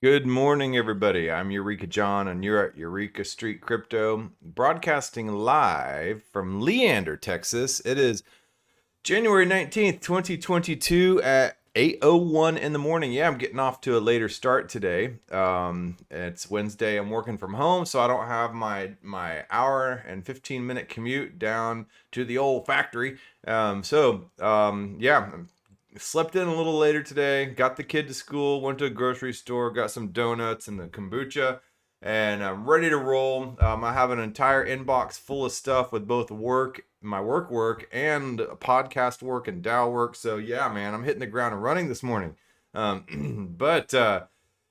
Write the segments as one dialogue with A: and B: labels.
A: Good morning, everybody. I'm Eureka John, and you're at Eureka Street Crypto, broadcasting live from Leander, Texas. It is January 19th, 2022 at 8:01 in the morning. Yeah, I'm getting off to a later start today. It's Wednesday. I'm working from home, so I don't have my hour and 15-minute commute down to the old factory. Yeah, slept in a little later today, got the kid to school, went to a grocery store, got some donuts and the kombucha, and I'm ready to roll. I have an entire inbox full of stuff with both my work, and podcast work and DAO work. So yeah, man, I'm hitting the ground and running this morning. Yeah,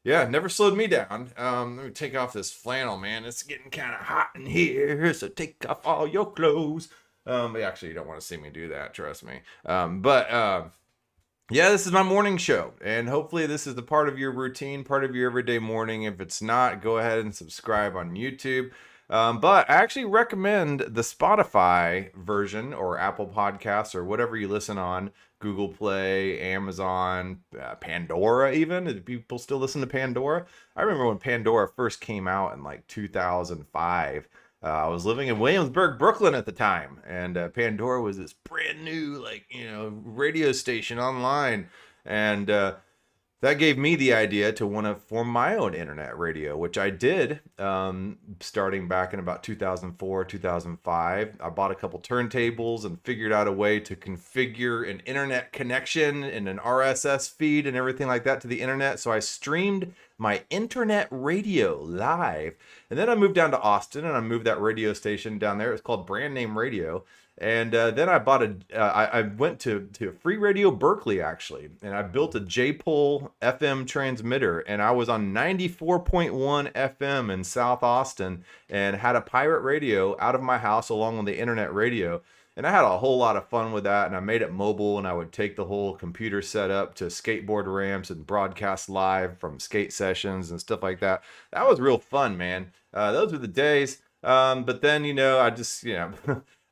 A: never slowed me down. Let me take off this flannel, man. It's getting kind of hot in here, so take off all your clothes. Actually, you don't want to see me do that, trust me. Yeah, this is my morning show, and hopefully this is the part of your routine, part of your everyday morning. If it's not, go ahead and subscribe on YouTube. But I actually recommend the Spotify version or Apple Podcasts or whatever you listen on, Google Play, Amazon, Pandora even. Do people still listen to Pandora? I remember when Pandora first came out in like 2005. I was living in Williamsburg, Brooklyn at the time, and Pandora was this brand new, radio station online, and that gave me the idea to want to form my own internet radio, which I did, starting back in about 2004, 2005. I bought a couple turntables and figured out a way to configure an internet connection and an RSS feed and everything like that to the internet. So I streamed my internet radio live. And then I moved down to Austin and I moved that radio station down there. It was called Brand Name Radio. And then I bought I went to Free Radio Berkeley, actually, and I built a J-pole FM transmitter, and I was on 94.1 FM in South Austin and had a pirate radio out of my house along with the internet radio. And I had a whole lot of fun with that, and I made it mobile, and I would take the whole computer setup to skateboard ramps and broadcast live from skate sessions and stuff like that. That was real fun, man. Those were the days. But then, I just,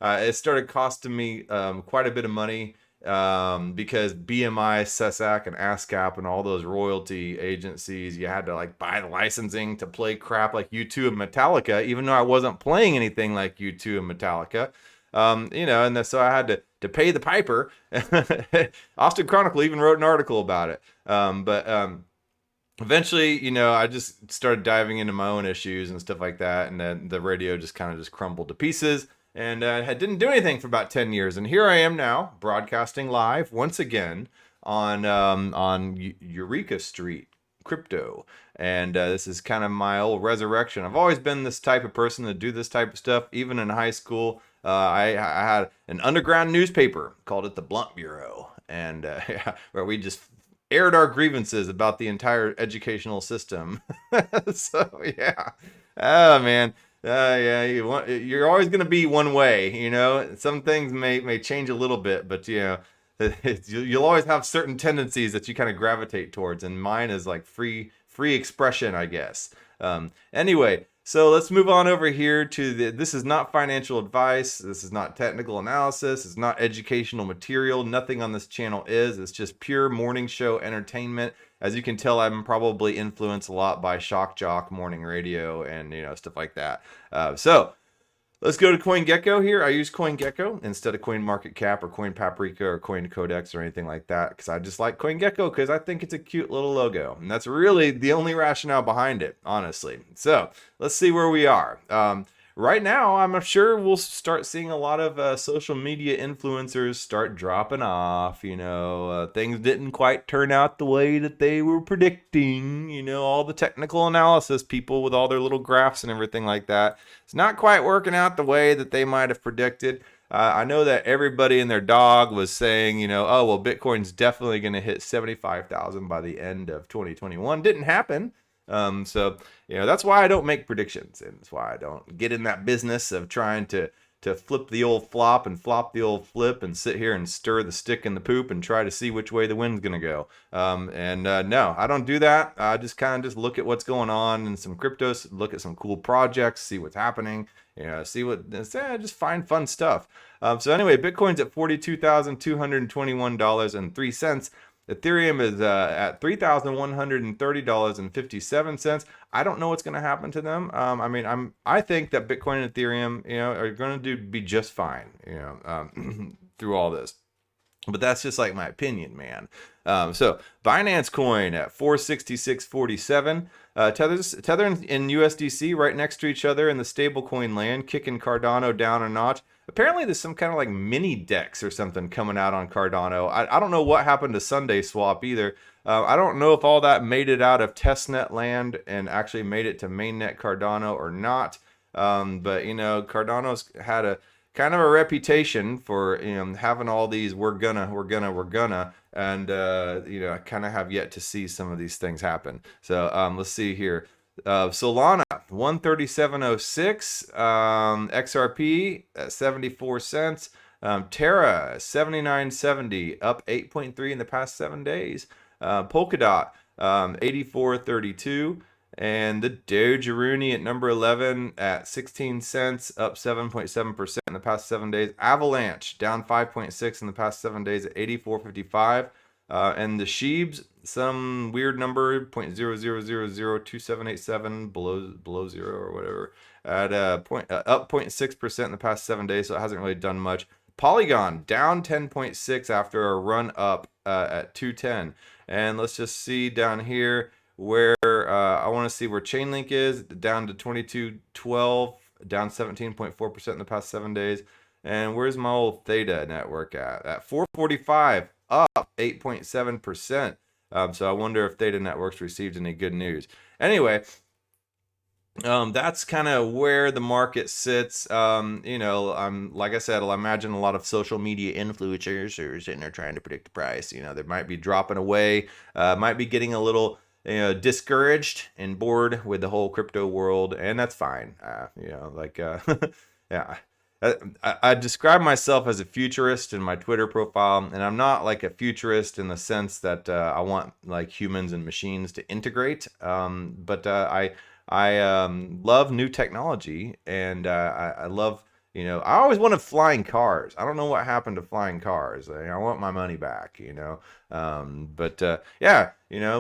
A: it started costing me quite a bit of money because BMI, SESAC, and ASCAP and all those royalty agencies, you had to buy the licensing to play crap like U2 and Metallica, even though I wasn't playing anything like U2 and Metallica. So I had to pay the piper. Austin Chronicle even wrote an article about it. Eventually, I just started diving into my own issues and stuff like that, and then the radio just kind of just crumbled to pieces. And I didn't do anything for about 10 years. And here I am now, broadcasting live once again on Eureka Street Crypto. And this is kind of my old resurrection. I've always been this type of person to do this type of stuff, even in high school. I had an underground newspaper, called it the Blunt Bureau, and where we just aired our grievances about the entire educational system. So, yeah. Oh, man. Yeah, you're always going to be one way, Some things may change a little bit, but, you'll always have certain tendencies that you kind of gravitate towards, and mine is like free expression, I guess. Anyway, so let's move on over here to this is not financial advice. This is not technical analysis. It's not educational material. Nothing on this channel is. It's just pure morning show entertainment. As you can tell, I'm probably influenced a lot by Shock Jock morning radio and, stuff like that. So let's go to CoinGecko here. I use CoinGecko instead of CoinMarketCap or CoinPaprika or CoinCodex or anything like that, because I just like CoinGecko because I think it's a cute little logo. And that's really the only rationale behind it, honestly. So let's see where we are. right now, I'm sure we'll start seeing a lot of social media influencers start dropping off. Things didn't quite turn out the way that they were predicting. All the technical analysis people with all their little graphs and everything like that. It's not quite working out the way that they might have predicted. I know that everybody and their dog was saying, oh, well, Bitcoin's definitely going to hit 75,000 by the end of 2021. Didn't happen. So that's why I don't make predictions, and that's why I don't get in that business of trying to flip the old flop and flop the old flip and sit here and stir the stick in the poop and try to see which way the wind's gonna go. No, I don't do that. I just kind of just look at what's going on in some cryptos, look at some cool projects, see what's happening, just find fun stuff. So anyway, Bitcoin's at $42,221.03. Ethereum is at $3,130.57. I don't know what's going to happen to them. I think that Bitcoin and Ethereum, are going to be just fine, through all this. But that's just like my opinion, man. So Binance Coin at 466.47. Tether and USDC right next to each other in the stablecoin land, kicking Cardano down a notch. Apparently there's some kind of like mini DEX or something coming out on Cardano. I don't know what happened to Sunday Swap either. I don't know if all that made it out of testnet land and actually made it to mainnet Cardano or not. But Cardano's had a kind of a reputation for having all these we're gonna, and I kind of have yet to see some of these things happen. So let's see here. Solana 137.06, XRP at 74 cents, Terra 79.70, up 8.3 in the past 7 days, Polkadot 84.32, and the Dogeroony at number 11 at 16 cents, up 7.7% in the past 7 days. Avalanche down 5.6 in the past 7 days at 84.55. And the Sheebs, some weird number, 0.00002787, below zero or whatever, at up 0.6% in the past 7 days, so it hasn't really done much. Polygon down 10.6 after a run up at 210. And let's just see down here where I want to see where Chainlink is, down to 2212, down 17.4% in the past 7 days. And where's my old Theta network at 445, up 8.7%. So I wonder if Theta Networks received any good news. Anyway, that's kind of where the market sits. Like I said, I imagine a lot of social media influencers are sitting there trying to predict the price. They might be dropping away, might be getting a little discouraged and bored with the whole crypto world, and that's fine. Yeah. I describe myself as a futurist in my Twitter profile, and I'm not like a futurist in the sense that I want like humans and machines to integrate. But I love new technology, and I love, I always wanted flying cars. I don't know what happened to flying cars. I want my money back, yeah,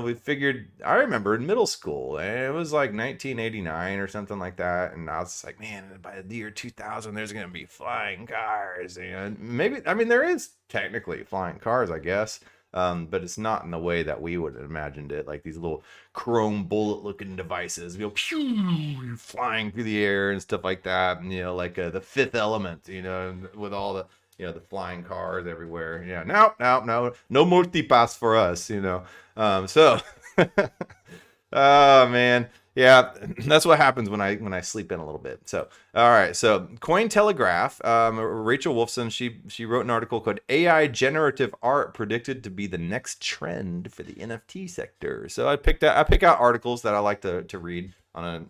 A: we figured, I remember in middle school, and it was like 1989 or something like that. And I was just like, man, by the year 2000, there's going to be flying cars. Maybe, there is technically flying cars, I guess. But it's not in the way that we would have imagined it, like these little chrome bullet looking devices, pew, flying through the air and stuff like that. And, like The Fifth Element, with all the, the flying cars everywhere. Yeah, no multipass for us, so, oh man. Yeah, that's what happens when I sleep in a little bit. So, all right. So, Cointelegraph, Rachel Wolfson, she wrote an article called "AI Generative Art Predicted to Be the Next Trend for the NFT Sector." So, I pick out articles that I like to read on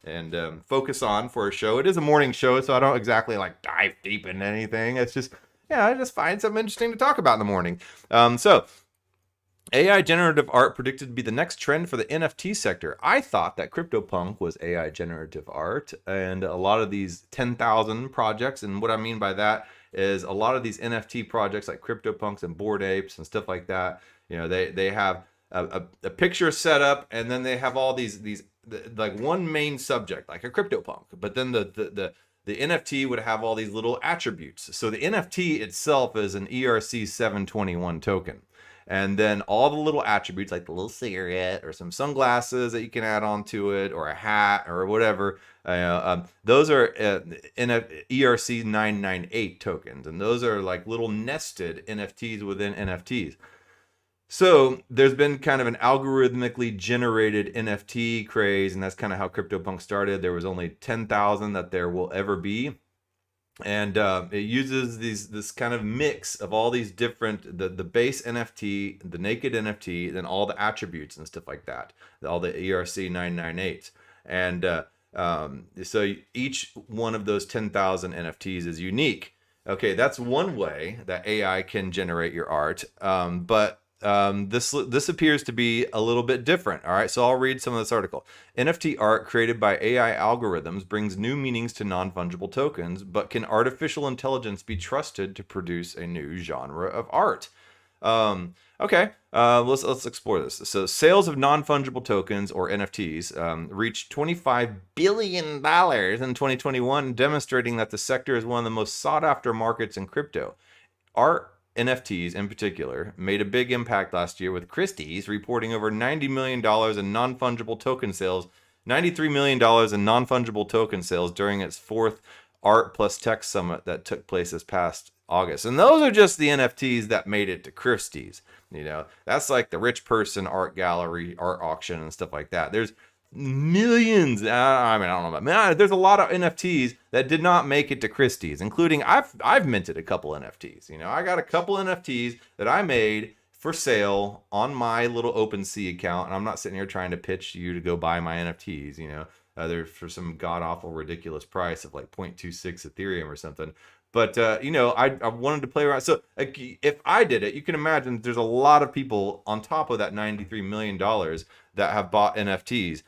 A: and focus on for a show. It is a morning show, so I don't exactly like dive deep into anything. It's just I just find something interesting to talk about in the morning. So. AI generative art predicted to be the next trend for the NFT sector. I thought that CryptoPunk was AI generative art, and a lot of these 10,000 projects, and what I mean by that is a lot of these NFT projects like CryptoPunks and Bored Apes and stuff like that, they have a picture set up, and then they have all these like one main subject, like a CryptoPunk, but then the NFT would have all these little attributes. So the NFT itself is an ERC 721 token. And then all the little attributes, like the little cigarette or some sunglasses that you can add onto it, or a hat or whatever, those are ERC 998 tokens. And those are like little nested NFTs within NFTs. So there's been kind of an algorithmically generated NFT craze, and that's kind of how CryptoPunk started. There was only 10,000 that there will ever be, and it uses this kind of mix of all these different the base NFT, the naked NFT, then all the attributes and stuff like that, all the ERC 998s, and so each one of those 10,000 NFTs is unique. Okay, that's one way that AI can generate your art, but this appears to be a little bit different. All right, so I'll read some of this article. NFT art created by AI algorithms brings new meanings to non-fungible tokens, but can artificial intelligence be trusted to produce a new genre of art? Okay, let's explore this. So sales of non-fungible tokens, or NFTs, reached $25 billion in 2021, demonstrating that the sector is one of the most sought-after markets in crypto. Art NFTs in particular made a big impact last year, with Christie's reporting over $90 million in non-fungible token sales, $93 million in non-fungible token sales during its fourth Art plus Tech Summit that took place this past August. And those are just the NFTs that made it to Christie's. You know, that's like the rich person art gallery, art auction, and stuff like that. There's millions. I mean, I don't know about, man, there's a lot of NFTs that did not make it to Christie's, including I've minted a couple NFTs. You know, I got a couple NFTs that I made for sale on my little OpenSea account, and I'm not sitting here trying to pitch you to go buy my NFTs. You know, they're for some god awful ridiculous price of like 0.26 Ethereum or something. But you know, I wanted to play around. So like, if I did it, you can imagine there's a lot of people on top of that $93 million that have bought NFTs.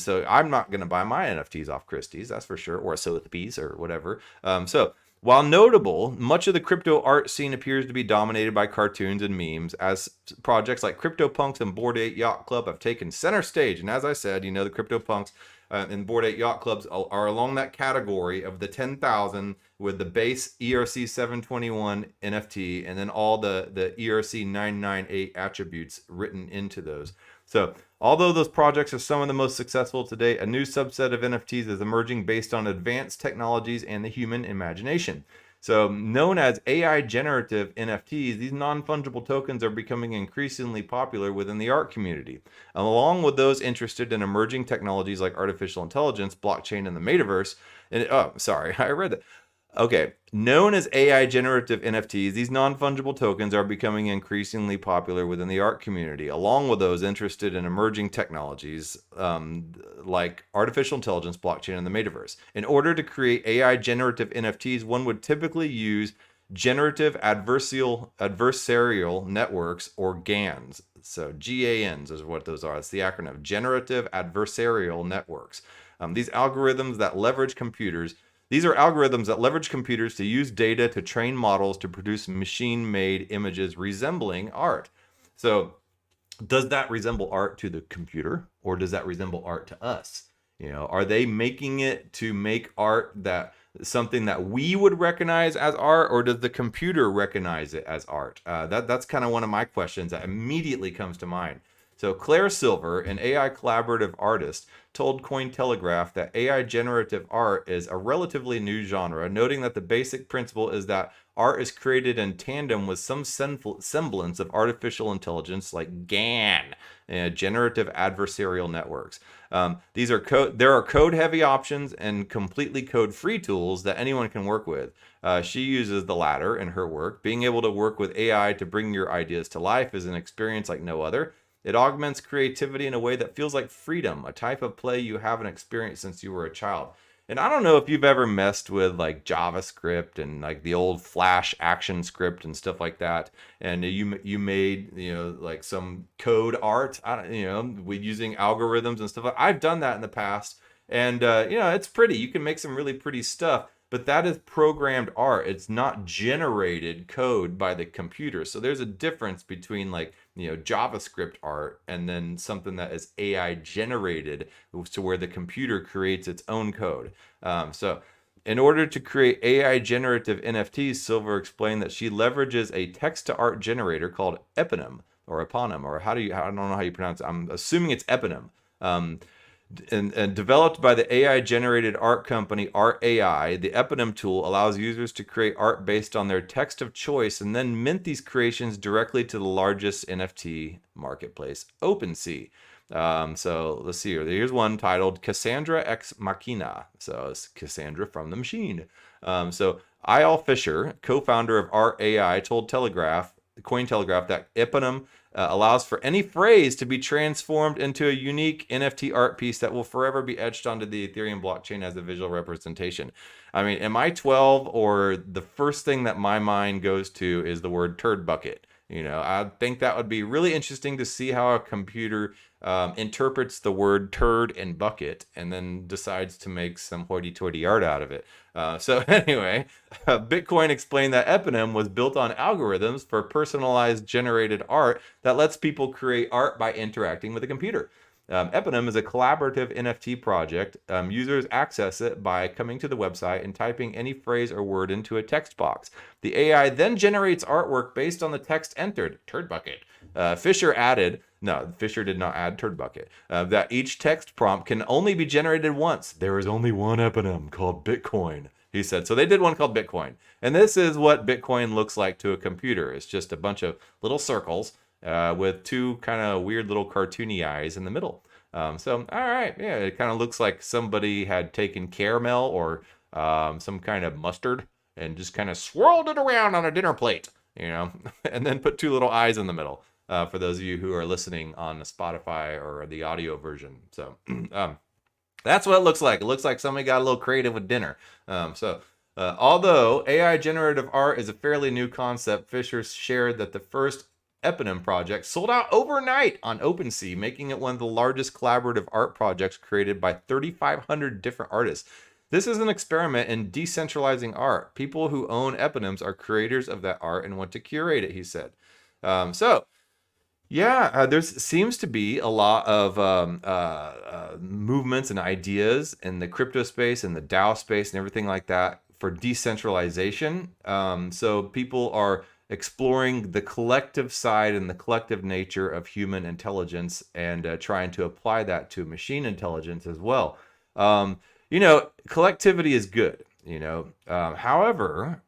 A: So I'm not going to buy my NFTs off Christie's, that's for sure, or Sotheby's or whatever. So while notable, much of the crypto art scene appears to be dominated by cartoons and memes, as projects like CryptoPunks and Bored Ape Yacht Club have taken center stage. And as I said, you know, the CryptoPunks and Bored Ape Yacht Clubs are along that category of the 10,000 with the base ERC 721 NFT and then all the ERC 998 attributes written into those. So although those projects are some of the most successful today, a new subset of NFTs is emerging based on advanced technologies and the human imagination. So known as AI generative NFTs, these non-fungible tokens are becoming increasingly popular within the art community. Along with those interested in emerging technologies like artificial intelligence, blockchain, and the metaverse. And oh, sorry, I read that. Okay, known as AI generative NFTs, these non-fungible tokens are becoming increasingly popular within the art community, along with those interested in emerging technologies like artificial intelligence, blockchain, and the metaverse. In order to create AI generative NFTs, one would typically use generative adversarial networks, or GANs. So GANs is what those are. It's the acronym, generative adversarial networks. These are algorithms that leverage computers to use data to train models to produce machine-made images resembling art. So does that resemble art to the computer, or does that resemble art to us? You know, are they making it to make art that something that we would recognize as art, or does the computer recognize it as art? That's kind of one of my questions that immediately comes to mind. So Claire Silver, an AI collaborative artist, told Cointelegraph that AI generative art is a relatively new genre, noting that the basic principle is that art is created in tandem with some semblance of artificial intelligence, like GAN, generative adversarial networks. There are code-heavy options and completely code-free tools that anyone can work with. She uses the latter in her work. Being able to work with AI to bring your ideas to life is an experience like no other. It augments creativity in a way that feels like freedom, a type of play you haven't experienced since you were a child. And I don't know if you've ever messed with like JavaScript and like the old Flash action script and stuff like that, and you made, you know, like some code art, you know, with using algorithms and stuff. I've done that in the past, and you know, it's pretty. You can make some really pretty stuff. But that is programmed art. It's not generated code by the computer. So there's a difference between, like, you know, JavaScript art and then something that is AI generated, to where the computer creates its own code. So In order to create AI generative NFTs, Silver explained that she leverages a text-to-art generator called Eponym, or I don't know how you pronounce it. I'm assuming it's Eponym. Um, and developed by the AI generated art company Art AI, the Eponym tool allows users to create art based on their text of choice and then mint these creations directly to the largest NFT marketplace, OpenSea. So let's see here. Here's one titled Cassandra Ex Machina. So it's Cassandra from the machine. So I.L. Fisher, co-founder of Art AI, told Cointelegraph that Eponym allows for any phrase to be transformed into a unique NFT art piece that will forever be etched onto the Ethereum blockchain as a visual representation. I mean, am I 12 or the first thing that my mind goes to is the word Turd Bucket? I think that would be really interesting to see how a computer interprets the word turd and bucket and then decides to make some hoity-toity art out of it. So anyway, Bitcoin explained that Eponym was built on algorithms for personalized generated art that lets people create art by interacting with a computer. Eponym is a collaborative NFT project. Users access it by coming to the website and typing any phrase or word into a text box. The AI then generates artwork based on the text entered. Turd Bucket. Fisher did not add Turd Bucket. That each text prompt can only be generated once. There is only one Eponym called Bitcoin, he said. So they did one called Bitcoin. And this is what Bitcoin looks like to a computer. It's just a bunch of little circles with two kind of weird little cartoony eyes in the middle. So, all right, yeah, it kind of looks like somebody had taken caramel or some kind of mustard and just kind of swirled it around on a dinner plate, and then put two little eyes in the middle. For those of you who are listening on the Spotify or the audio version. So that's what it looks like. It looks like somebody got a little creative with dinner. Although AI generative art is a fairly new concept, Fisher shared that the first Eponym project sold out overnight on OpenSea, making it one of the largest collaborative art projects created by 3,500 different artists. This is an experiment in decentralizing art. People who own eponyms are creators of that art and want to curate it, he said. There seems to be a lot of movements and ideas in the crypto space and the DAO space and everything like that for decentralization. So people are exploring the collective side and the collective nature of human intelligence and trying to apply that to machine intelligence as well. Collectivity is good, however,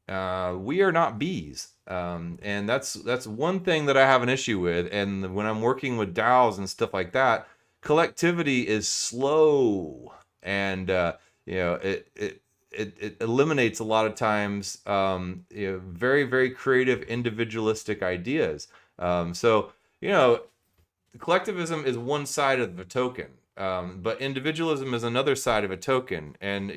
A: we are not bees. And that's one thing that I have an issue with. And when I'm working with DAOs and stuff like that, collectivity is slow, and it eliminates a lot of times very, very creative individualistic ideas. Collectivism is one side of the token. But individualism is another side of a token, and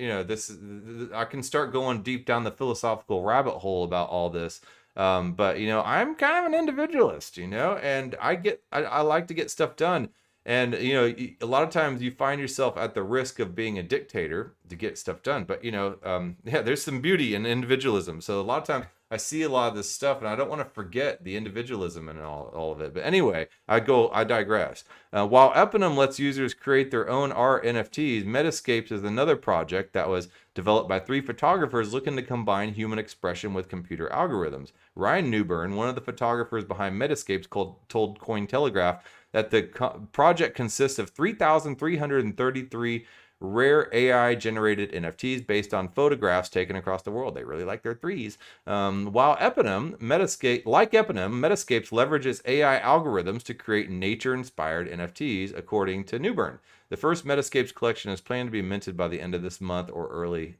A: I can start going deep down the philosophical rabbit hole about all this. But I'm kind of an individualist, and I like to get stuff done. And a lot of times you find yourself at the risk of being a dictator to get stuff done. But there's some beauty in individualism. So a lot of times I see a lot of this stuff, and I don't want to forget the individualism and all of it. But anyway, I digress. While Eponym lets users create their own art NFTs, Metascapes is another project that was developed by 3 photographers looking to combine human expression with computer algorithms. Ryan Newburn, one of the photographers behind Metascapes, told Cointelegraph that the project consists of 3,333 rare AI-generated NFTs based on photographs taken across the world. They really like their threes. While Metascapes leverages AI algorithms to create nature-inspired NFTs, according to Newburn. The first Metascapes collection is planned to be minted by the end of this month or early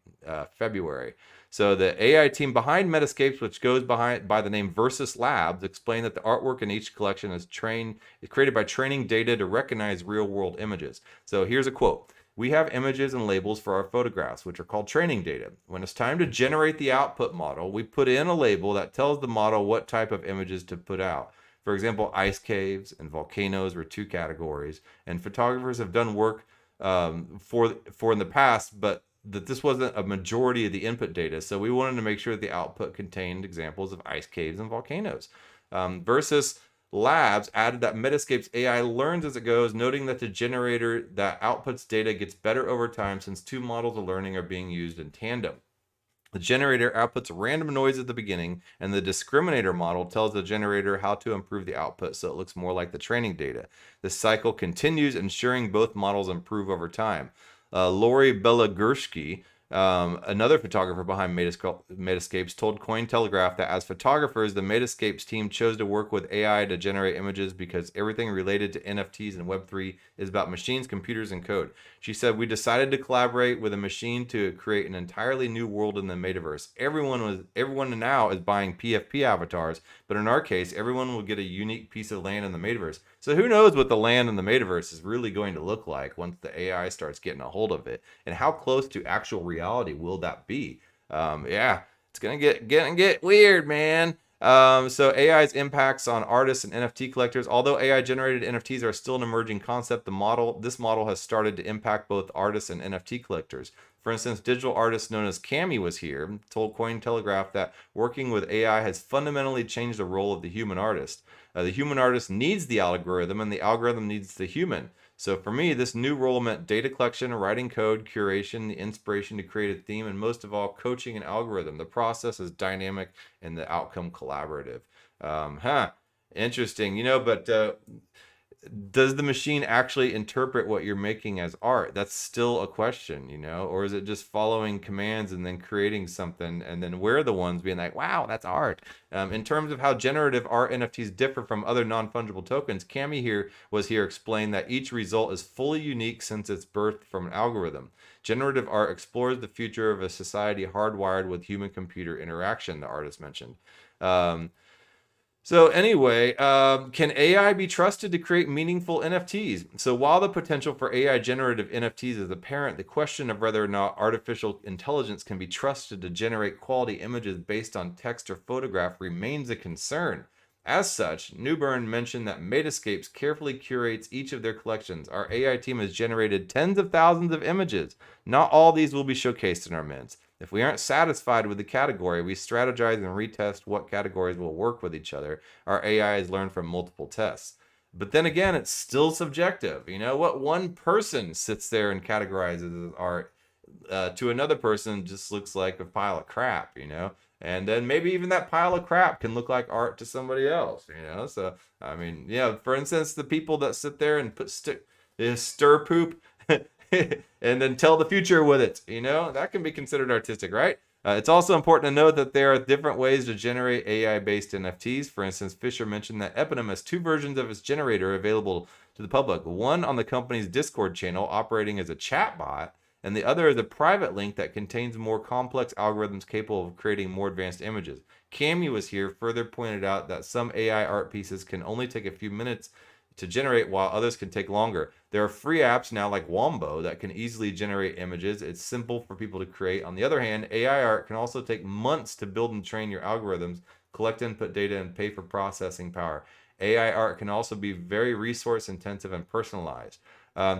A: February. So the AI team behind Metascapes, which goes by the name Versus Labs, explained that the artwork in each collection is created by training data to recognize real-world images. So here's a quote. We have images and labels for our photographs, which are called training data. When it's time to generate the output model, we put in a label that tells the model what type of images to put out. For example, ice caves and volcanoes were 2 categories, and photographers have done work for in the past, but that this wasn't a majority of the input data. So we wanted to make sure that the output contained examples of ice caves and volcanoes. Versus Labs added that Metascape's AI learns as it goes, noting that the generator that outputs data gets better over time since two models of learning are being used in tandem. The generator outputs random noise at the beginning, and the discriminator model tells the generator how to improve the output so it looks more like the training data. This cycle continues, ensuring both models improve over time. Lori Belagursky, another photographer behind Metascapes, told Cointelegraph that as photographers, the Metascapes team chose to work with AI to generate images because everything related to NFTs and Web3 is about machines, computers, and code. She said, "We decided to collaborate with a machine to create an entirely new world in the metaverse. Everyone now is buying PFP avatars, but in our case, everyone will get a unique piece of land in the metaverse." So who knows what the land in the metaverse is really going to look like once the AI starts getting a hold of it, and how close to actual reality will that be? Yeah, it's gonna get weird, man. So AI's impacts on artists and NFT collectors. Although AI generated NFTs are still an emerging concept, this model has started to impact both artists and NFT collectors. For instance, digital artist known as Cami was here, told Cointelegraph that working with AI has fundamentally changed the role of the human artist. The human artist needs the algorithm, and the algorithm needs the human. So for me, this new role meant data collection, writing code, curation, the inspiration to create a theme, and most of all, coaching an algorithm. The process is dynamic and the outcome collaborative. Huh. Interesting. But does the machine actually interpret what you're making as art? That's still a question, or is it just following commands and then creating something, and then we're the ones being like, wow, that's art. In terms of how generative art NFTs differ from other non-fungible tokens, Cami was here explained that each result is fully unique since it's birthed from an algorithm. Generative art explores the future of a society hardwired with human-computer interaction, the artist mentioned. So anyway, can AI be trusted to create meaningful NFTs? So while the potential for AI generative NFTs is apparent, the question of whether or not artificial intelligence can be trusted to generate quality images based on text or photograph remains a concern. As such, Newburn mentioned that Metascapes carefully curates each of their collections. Our AI team has generated tens of thousands of images. Not all these will be showcased in our mints. If we aren't satisfied with the category, we strategize and retest what categories will work with each other. Our AI has learned from multiple tests. But then again, it's still subjective. What one person sits there and categorizes as art to another person just looks like a pile of crap. And then maybe even that pile of crap can look like art to somebody else. So, I mean, for instance, the people that sit there and stir poop and then tell the future with it, that can be considered artistic, right? It's also important to note that there are different ways to generate AI-based NFTs. For instance, Fisher mentioned that Eponym has two versions of its generator available to the public. One on the company's Discord channel operating as a chatbot, and the other is a private link that contains more complex algorithms capable of creating more advanced images. Cami was here, further pointed out that some AI art pieces can only take a few minutes to generate while others can take longer. There are free apps now like Wombo that can easily generate images. It's simple for people to create. On the other hand, AI art can also take months to build and train your algorithms, collect input data, and pay for processing power. AI art can also be very resource intensive and personalized.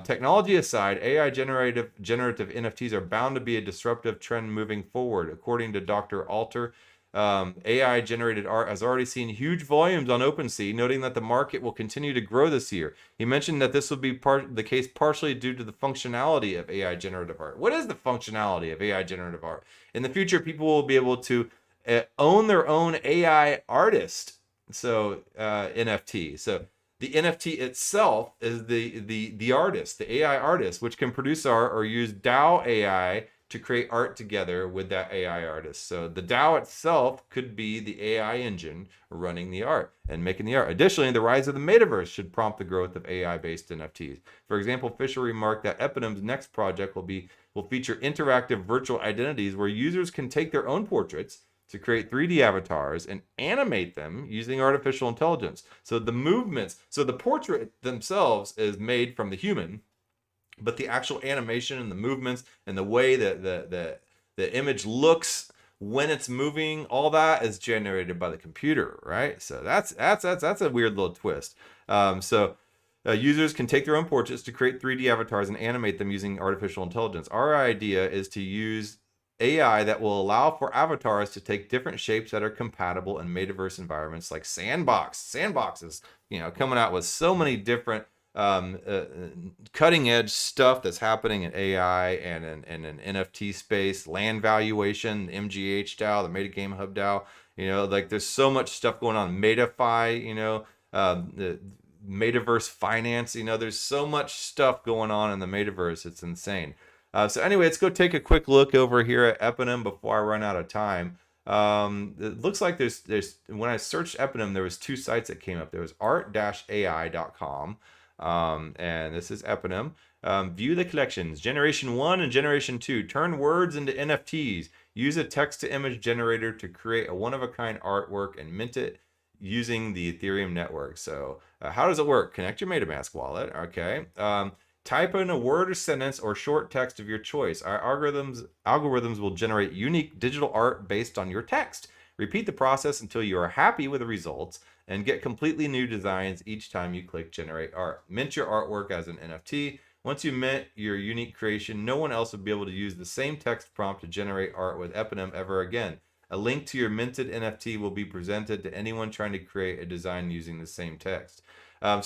A: Technology aside, AI generative NFTs are bound to be a disruptive trend moving forward. According to Dr. Alter, AI generated art has already seen huge volumes on OpenSea, noting that the market will continue to grow this year. He mentioned that this will be the case partially due to the functionality of AI generative art. What is the functionality of AI generative art? In the future, people will be able to own their own AI artist, so NFT. So the NFT itself is the artist, the AI artist, which can produce art or use DAO AI to create art together with that AI artist. So the DAO itself could be the AI engine running the art and making the art. Additionally, the rise of the metaverse should prompt the growth of AI-based NFTs. For example, Fisher remarked that Eponyms' next project will feature interactive virtual identities where users can take their own portraits to create 3D avatars and animate them using artificial intelligence. So the portrait themselves is made from the human, but the actual animation and the movements and the way that the image looks when it's moving, all that is generated by the computer, right? So that's a weird little twist. Users can take their own portraits to create 3D avatars and animate them using artificial intelligence. Our idea is to use AI that will allow for avatars to take different shapes that are compatible in metaverse environments like Sandbox. Sandbox is, coming out with so many different cutting edge stuff that's happening in AI and in an NFT space, land valuation, MGH DAO, the Meta Game Hub DAO. Like there's so much stuff going on. MetaFi, the metaverse finance. There's so much stuff going on in the metaverse. It's insane. So anyway, let's go take a quick look over here at Eponym before I run out of time. It looks like there's when I searched Eponym, there was two sites that came up. There was art-ai.com, and this is Eponym. View the collections, Generation 1 and Generation 2. Turn words into NFTs. Use a text-to-image generator to create a one-of-a-kind artwork and mint it using the Ethereum network. So how does it work? Connect your MetaMask wallet. Okay. Type in a word or sentence or short text of your choice. Our algorithms will generate unique digital art based on your text. Repeat the process until you are happy with the results and get completely new designs each time you click generate art. Mint your artwork as an NFT. Once you mint your unique creation, no one else will be able to use the same text prompt to generate art with Eponym ever again. A link to your minted NFT will be presented to anyone trying to create a design using the same text. I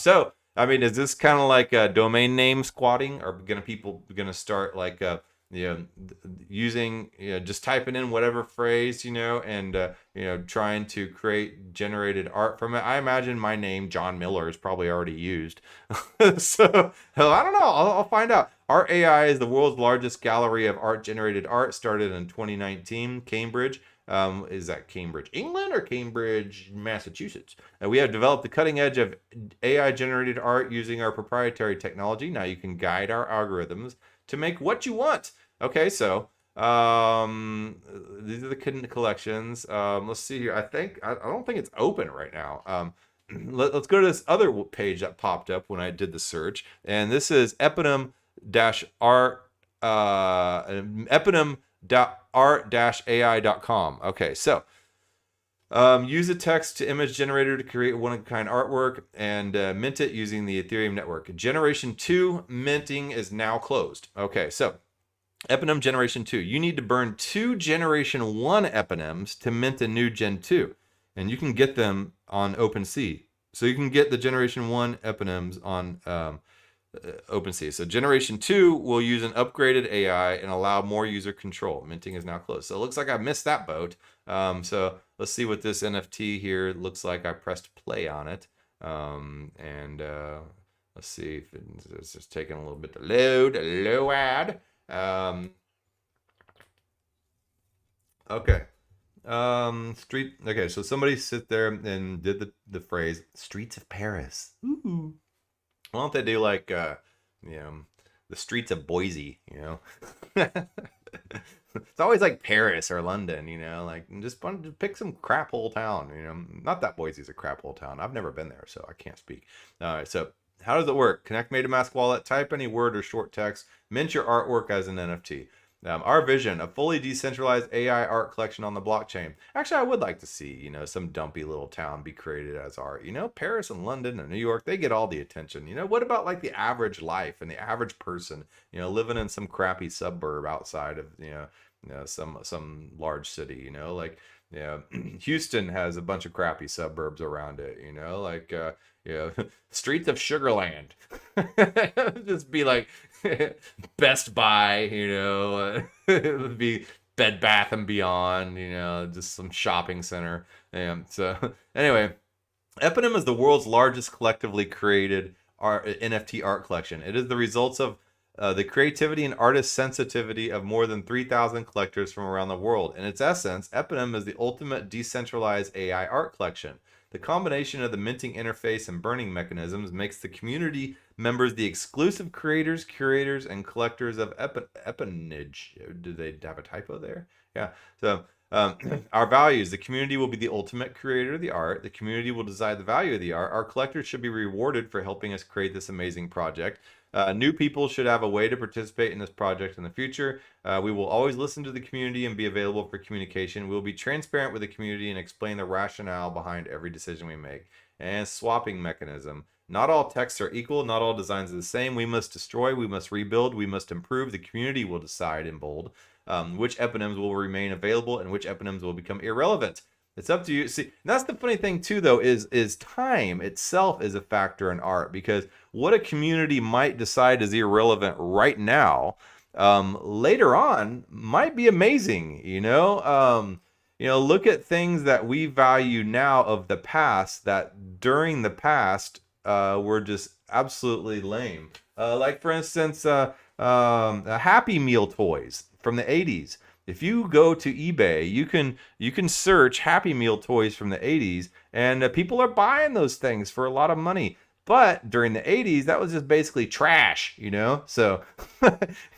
A: mean, is this kind of like domain name squatting? Are people gonna start like using just typing in whatever phrase and trying to create generated art from it? I imagine my name John Miller is probably already used. So hell, I don't know. I'll find out. Art AI is the world's largest gallery of art generated art. Started in 2019, Cambridge. Is that Cambridge, England, or Cambridge, Massachusetts? We have developed the cutting edge of AI-generated art using our proprietary technology. Now you can guide our algorithms to make what you want. Okay, so these are the collections. Let's see here. I don't think it's open right now. Let's go to this other page that popped up when I did the search, and this is Eponym-art. Eponym.art-ai.com. Okay, so use a text-to-image generator to create one-of-a-kind artwork and mint it using the Ethereum network. Generation 2 minting is now closed. Okay, so Eponym Generation 2. You need to burn 2 Generation 1 Eponyms to mint a new Gen 2. And you can get them on OpenSea. So you can get the Generation 1 Eponyms on OpenSea. So Generation 2 will use an upgraded AI and allow more user control. Minting is now closed. So it looks like I missed that boat. So let's see what this NFT here looks like. I pressed play on it. Let's see if it's just taking a little bit to load. A low ad. Okay. Okay, so somebody sit there and did the phrase streets of Paris. Ooh. Why don't they do like the streets of Boise, It's always like Paris or London, like just pick some crap hole town, Not that Boise's a crap hole town. I've never been there, so I can't speak. All right, so how does it work? Connect MetaMask wallet, type any word or short text, mint your artwork as an NFT. Our vision, a fully decentralized AI art collection on the blockchain. Actually, I would like to see, some dumpy little town be created as art. Paris and London and New York, they get all the attention. What about like the average life and the average person, living in some crappy suburb outside of, some large city, Houston has a bunch of crappy suburbs around it, streets of Sugarland. Just be like Best Buy, it would be Bed Bath and Beyond, just some shopping center. And so anyway, Eponym is the world's largest collectively created NFT art collection. It is the results of the creativity and artist sensitivity of more than 3,000 collectors from around the world. In its essence, Eponym is the ultimate decentralized AI art collection. The combination of the minting interface and burning mechanisms makes the community members the exclusive creators, curators, and collectors of Eponage. Did they have a typo there? Yeah. So our values: the community will be the ultimate creator of the art. The community will decide the value of the art. Our collectors should be rewarded for helping us create this amazing project. New people should have a way to participate in this project in the future. We will always listen to the community and be available for communication. We will be transparent with the community and explain the rationale behind every decision we make. And swapping mechanism. Not all texts are equal. Not all designs are the same. We must destroy. We must rebuild. We must improve. The community will decide in bold. which eponyms will remain available and which eponyms will become irrelevant. It's up to you. See, that's the funny thing too, though, is time itself is a factor in art, because what a community might decide is irrelevant right now, later on might be amazing. Look at things that we value now of the past that during the past were just absolutely lame. Like for instance, Happy Meal toys from the 80s. If you go to eBay, you can search Happy Meal toys from the 80s, and people are buying those things for a lot of money. But during the 80s, that was just basically trash. So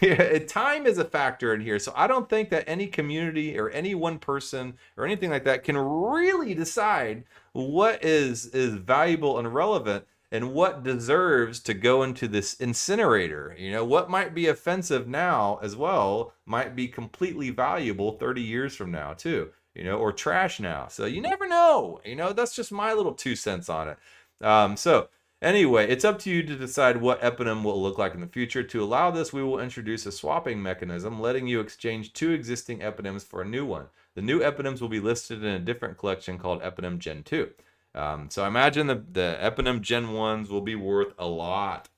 A: yeah, time is a factor in here. So I don't think that any community or any one person or anything like that can really decide what is valuable and relevant and what deserves to go into this incinerator. What might be offensive now as well might be completely valuable 30 years from now too, or trash now. So you never know. That's just my little 2 cents on it. So anyway, it's up to you to decide what eponym will look like in the future. To allow this, we will introduce a swapping mechanism, letting you exchange 2 existing eponyms for a new one. The new eponyms will be listed in a different collection called Eponym Gen 2. So I imagine the eponym Gen 1s will be worth a lot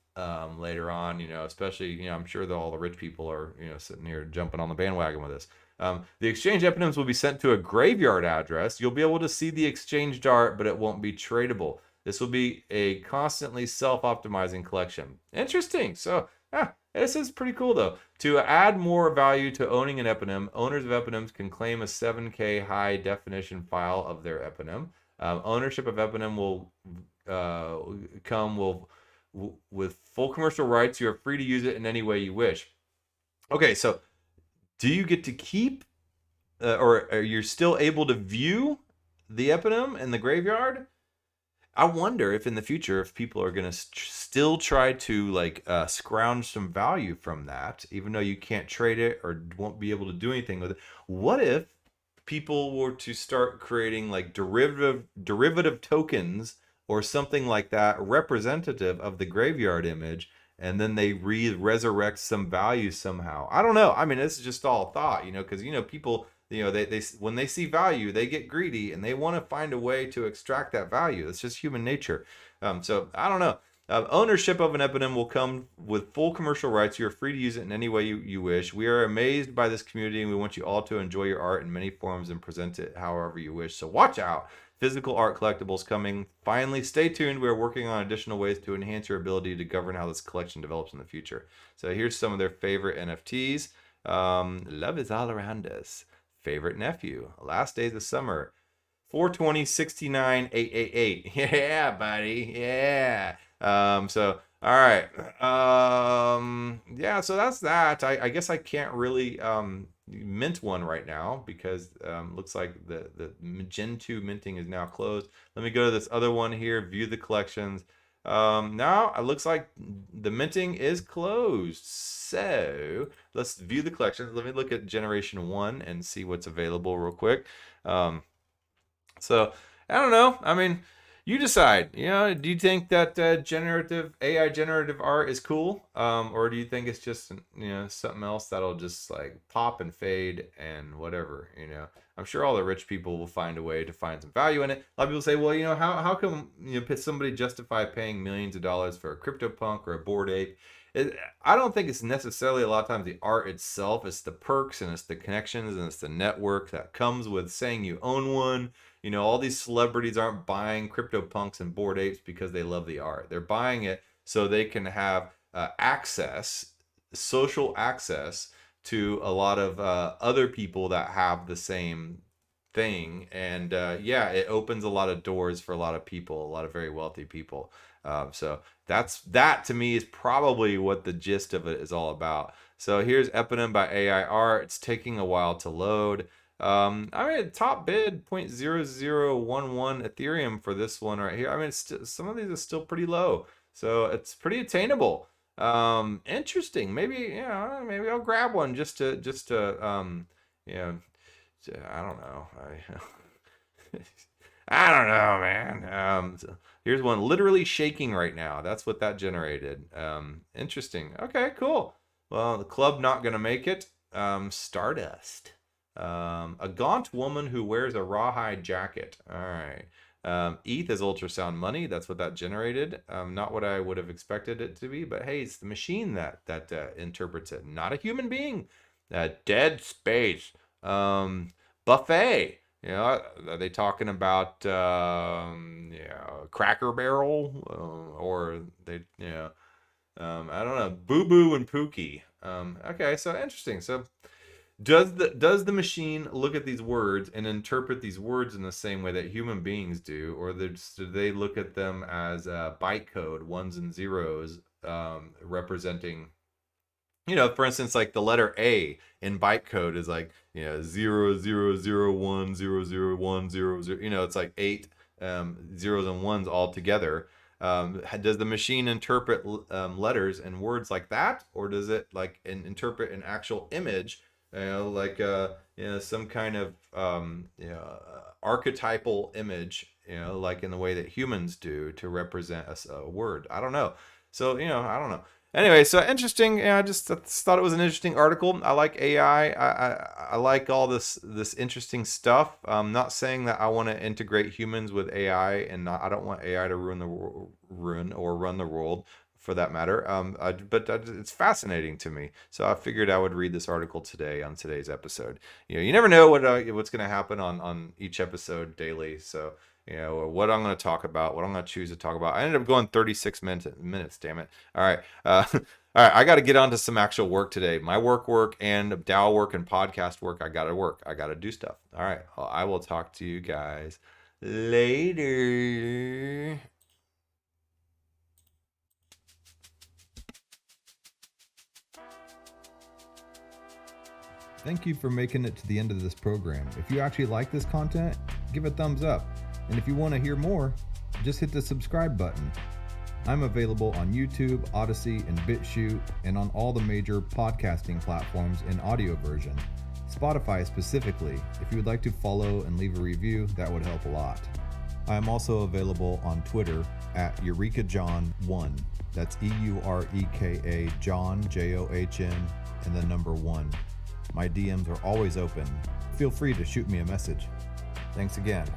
A: later on, especially, I'm sure that all the rich people are, sitting here jumping on the bandwagon with this. The exchange eponyms will be sent to a graveyard address. You'll be able to see the exchanged art, but it won't be tradable. This will be a constantly self-optimizing collection. Interesting. So, this is pretty cool, though. To add more value to owning an eponym, owners of eponyms can claim a 7K high-definition file of their eponym. Ownership of eponym will come with full commercial rights. You are free to use it in any way you wish. Okay, so do you get to keep, or are you still able to view the eponym in the graveyard? I wonder if in the future, if people are going to still try to scrounge some value from that, even though you can't trade it or won't be able to do anything with it. What if people were to start creating like derivative tokens or something like that, representative of the graveyard image, and then they resurrect some value somehow? I don't know. I mean, this is just all thought, because people, they when they see value, they get greedy and they want to find a way to extract that value. It's just human nature. So I don't know. Ownership of an eponym will come with full commercial rights. You are free to use it in any way you wish. We are amazed by this community, and we want you all to enjoy your art in many forms and present it however you wish. So watch out. Physical art collectibles coming. Finally, stay tuned. We are working on additional ways to enhance your ability to govern how this collection develops in the future. So here's some of their favorite NFTs. Love is all around us. Favorite nephew. Last days of summer. 420-69-888. Yeah, buddy. Yeah. So all right. Yeah, so that's that. I guess I can't really mint one right now because looks like the Gen 2 minting is now closed. Let me go to this other one here, view the collections. Now it looks like the minting is closed. So let's view the collections. Let me look at Generation 1 and see what's available real quick. So I don't know. I mean, you decide. Do you think that AI generative art is cool, or do you think it's just something else that'll just like pop and fade and whatever? I'm sure all the rich people will find a way to find some value in it. A lot of people say, well, how come somebody justify paying millions of dollars for a CryptoPunk or a Bored Ape? I don't think it's necessarily a lot of times the art itself. It's the perks and it's the connections and it's the network that comes with saying you own one. All these celebrities aren't buying CryptoPunks and Bored Apes because they love the art. They're buying it so they can have social access to a lot of other people that have the same thing. And it opens a lot of doors for a lot of people, a lot of very wealthy people. So that to me is probably what the gist of it is all about. So here's Eponym by AI Art. It's taking a while to load. Top bid 0.0011 Ethereum for this one right here. Some of these are still pretty low, so it's pretty attainable. Interesting. Maybe I'll grab one just to I don't know. I don't know, man. So here's one literally shaking right now. That's what that generated. Interesting. Okay, cool. Well, the club not gonna make it. Stardust. A gaunt woman who wears a rawhide jacket. All right. ETH is ultrasound money. That's what that generated. Not what I would have expected it to be, but hey, it's the machine that interprets it, not a human being. Dead space. Buffet. You know, are they talking about Cracker Barrel, or they I don't know, Boo Boo and Pookie. Okay, so interesting. So does the machine look at these words and interpret these words in the same way that human beings do, or do they look at them as bytecode, ones and zeros, representing, for instance, like the letter A in bytecode is like 0 0 0 1 0 0 1 0 0. It's like 8 zeros and ones all together. Does the machine interpret letters and words like that, or does it like interpret an actual image, like some kind of archetypal image, like in the way that humans do to represent a word? I don't know. So I don't know. Anyway, so interesting. I just thought it was an interesting article. I like AI. I like all this interesting stuff. I'm not saying that I want to integrate humans with AI, and I don't want AI to ruin or run the world, for that matter. But it's fascinating to me. So I figured I would read this article today on today's episode. You never know what's going to happen on each episode daily. So what I'm going to talk about, what I'm going to choose to talk about. I ended up going 36 minutes. Damn it. All right. All right. I got to get on to some actual work today. My work and DAO work and podcast work. I got to work. I got to do stuff. All right. Well, I will talk to you guys later. Thank you for making it to the end of this program. If you actually like this content, give a thumbs up. And if you want to hear more, just hit the subscribe button. I'm available on YouTube, Odyssey, and BitChute, and on all the major podcasting platforms in audio version. Spotify specifically. If you would like to follow and leave a review, that would help a lot. I am also available on Twitter at EurekaJohn1. That's EUREKA John, JOHN, and the number 1. My DMs are always open. Feel free to shoot me a message. Thanks again.